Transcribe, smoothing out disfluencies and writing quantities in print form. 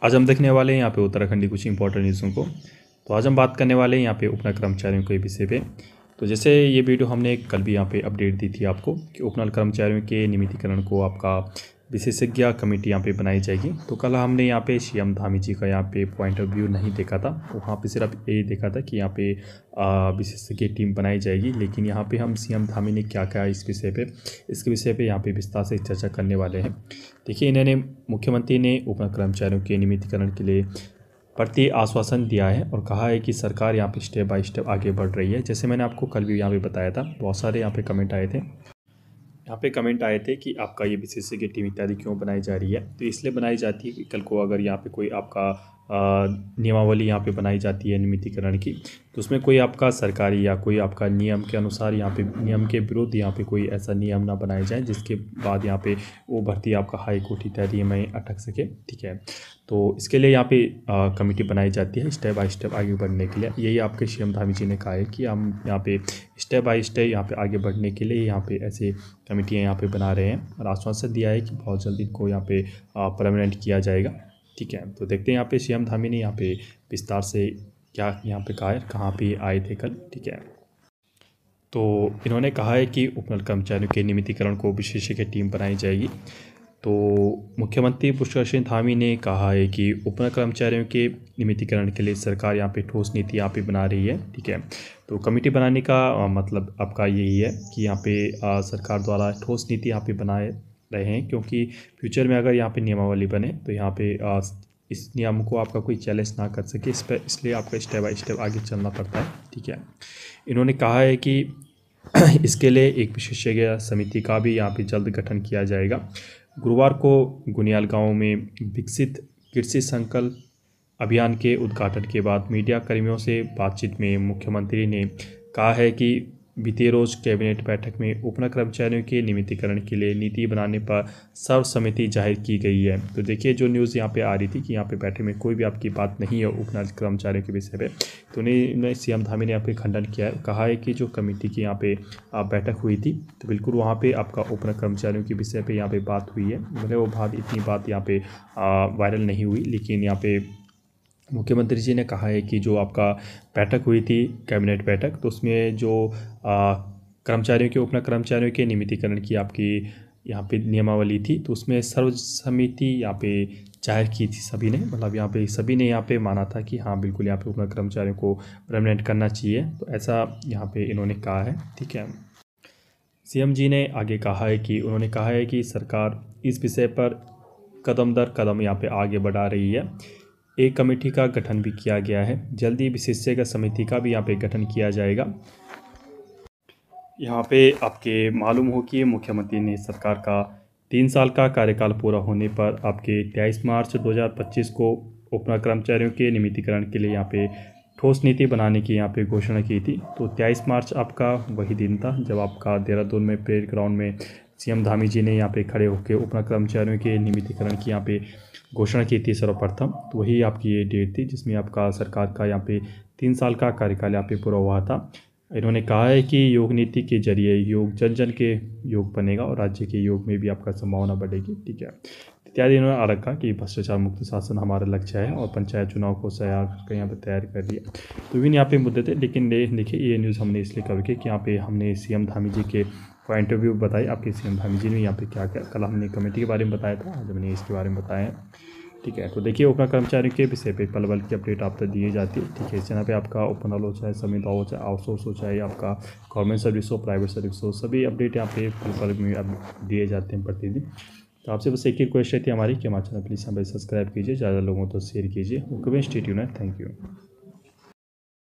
आज हम देखने वाले हैं यहाँ पे उत्तराखंड की कुछ इंपॉर्टेंट न्यूज़ों को। तो आज हम बात करने वाले हैं यहाँ पे उपनल कर्मचारियों के विषय पे। तो जैसे ये वीडियो हमने कल भी यहाँ पे अपडेट दी थी आपको कि उपनल कर्मचारियों के नियमितीकरण को आपका विशेषज्ञ कमेटी यहाँ पे बनाई जाएगी। तो कल हमने यहाँ पे सीएम धामी जी का यहाँ पे पॉइंट ऑफ व्यू नहीं देखा था, वहाँ पे सिर्फ यही देखा था कि यहाँ पे विशेषज्ञ टीम बनाई जाएगी। लेकिन यहाँ पे हम सीएम धामी ने क्या कहा इसके विषय पे यहाँ पे विस्तार से चर्चा करने वाले हैं। देखिए, इन्होंने मुख्यमंत्री ने उपनल कर्मचारियों के नियमितीकरण के लिए प्रति आश्वासन दिया है और कहा है कि सरकार यहाँ पे स्टेप बाय स्टेप आगे बढ़ रही है। जैसे मैंने आपको कल भी यहाँ पे बताया था, बहुत सारे यहाँ पे कमेंट आए थे कि आपका ये विशेषज्ञ टीम इत्यादि क्यों बनाई जा रही है। तो इसलिए बनाई जाती है कि कल को अगर यहाँ पे कोई आपका नियमावली यहाँ पे बनाई जाती है नियमितीकरण की, तो उसमें कोई आपका सरकारी या कोई आपका नियम के अनुसार यहाँ पे नियम के विरुद्ध यहाँ पे कोई ऐसा नियम ना बनाए जाए जिसके बाद यहाँ पे वो भर्ती आपका हाई कोर्ट इत्यादि में अटक सके। ठीक है, तो इसके लिए यहाँ पे कमेटी बनाई जाती है स्टेप बाय स्टेप आगे बढ़ने के लिए। यही आपके सीएम धामी जी ने कहा है कि हम यहाँ पे स्टेप बाय स्टेप यहाँ पे आगे बढ़ने के लिए यहाँ पे ऐसे कमेटियाँ यहाँ पे बना रहे हैं और आश्वासन दिया है कि बहुत जल्दी इनको यहाँ पे परमानेंट किया जाएगा। ठीक है, तो देखते हैं यहाँ पे सीएम धामी ने यहाँ पे विस्तार से क्या यहाँ पे कहा है, कहाँ पे आए थे कल। ठीक है, तो इन्होंने कहा है कि उपनल कर्मचारियों के नियमितीकरण को विशेषज्ञ टीम बनाई जाएगी। तो मुख्यमंत्री पुष्कर सिंह धामी ने कहा है कि उपनल कर्मचारियों के नियमितीकरण के लिए सरकार यहाँ पे ठोस नीति यहाँ पे बना रही है। ठीक है, तो कमेटी बनाने का मतलब आपका यही है कि यहाँ पे सरकार द्वारा ठोस नीति यहाँ पे बनाए रहे हैं, क्योंकि फ्यूचर में अगर यहाँ पे नियमावली बने तो यहाँ पे इस नियम को आपका कोई चैलेंज ना कर सके, इसलिए आपका स्टेप बाय स्टेप आगे चलना पड़ता है। ठीक है, इन्होंने कहा है कि इसके लिए एक विशेषज्ञ समिति का भी यहाँ पे जल्द गठन किया जाएगा। गुरुवार को गुनियाल गांव में विकसित कृषि संकल्प अभियान के उद्घाटन के बाद मीडिया कर्मियों से बातचीत में मुख्यमंत्री ने कहा है कि बीते रोज कैबिनेट बैठक में उपनल कर्मचारियों के नियमितीकरण के लिए नीति बनाने पर सर्वसम्मति जाहिर की गई है। तो देखिए, जो न्यूज़ यहाँ पे आ रही थी कि यहाँ पे बैठक में कोई भी आपकी बात नहीं है उपनल कर्मचारियों के विषय पे, तो उन्हें सीएम धामी ने यहाँ पे खंडन किया है। कहा है कि जो कमेटी की यहाँ पे बैठक हुई थी तो बिल्कुल वहाँ पे आपका उपनल कर्मचारियों के विषय पे यहाँ पे बात हुई है। भले वो इतनी बात यहाँ पे वायरल नहीं हुई, लेकिन यहाँ पे मुख्यमंत्री जी ने कहा है कि जो आपका बैठक हुई थी कैबिनेट बैठक, तो उसमें जो कर्मचारियों के उपनल कर्मचारियों के नियमितीकरण की आपकी यहाँ पे नियमावली थी, तो उसमें सर्वसम्मति यहाँ पे जाहिर की थी सभी ने। मतलब यहाँ पे सभी ने यहाँ पे माना था कि हाँ बिल्कुल यहाँ पे उपनल कर्मचारियों को परमानेंट करना चाहिए। तो ऐसा यहाँ पे इन्होंने कहा है। ठीक है, सीएम जी ने आगे कहा है कि उन्होंने कहा है कि सरकार इस विषय पर कदम दर कदम यहाँ पे आगे बढ़ा रही है। एक कमेटी का गठन भी किया गया है, जल्दी विशेषज्ञ समिति का भी यहाँ पे गठन किया जाएगा। यहाँ पे आपके मालूम हो कि मुख्यमंत्री ने सरकार का 3 साल का कार्यकाल पूरा होने पर आपके 23 मार्च 2025 को उपनल कर्मचारियों के नियमितीकरण के लिए यहाँ पे ठोस नीति बनाने की यहाँ पे घोषणा की थी। तो 23 मार्च आपका वही दिन था जब आपका देहरादून में परेड ग्राउंड में सीएम धामी जी ने यहाँ पे खड़े होकर उपनल कर्मचारियों के नियमितीकरण की यहाँ पे घोषणा की थी सर्वप्रथम। तो वही आपकी ये डेट थी जिसमें आपका सरकार का यहाँ पे 3 साल का कार्यकाल यहाँ पे पूरा हुआ था। इन्होंने कहा है कि योग नीति के जरिए योग जन जन के योग बनेगा और राज्य के योग में भी आपका संभावना बढ़ेगी। ठीक है, इत्यादि इन्होंने आ रखा कि भ्रष्टाचार मुक्त शासन हमारा लक्ष्य है और पंचायत चुनाव को यहाँ पर तैयार कर दिया। तो भी यहाँ पे मुद्दे थे, लेकिन देखिए ये न्यूज़ हमने इसलिए कवर की कि यहाँ पे हमने सीएम धामी जी के पॉइंट ऑफ व्यू बताई। आपके सीएम धामी जी ने यहाँ पे क्या क्या, कल हमने कमेटी के बारे में बताया था, आज हमने इसके बारे में बताया है। ठीक है, तो देखिए उपनल कर्मचारियों के विषय पे पल पल की अपडेट आप तक दी जाती है। ठीक है, इस चैनल पे आपका उपनल हो चाहे संविदा हो चाहे आउटसोर्स हो चाहे आपका गवर्नमेंट सर्विस हो प्राइवेट सर्विस हो, सभी अपडेट यहाँ पे पल पल में अब दिए जाते हैं प्रतिदिन। तो आपसे बस एक ही रिक्वेस्ट थी हमारी कि हमारे चैनल प्लीज़ हमें सब्सक्राइब कीजिए, ज़्यादा लोगों तो शेयर कीजिए। Okay, stay tuned, thank you.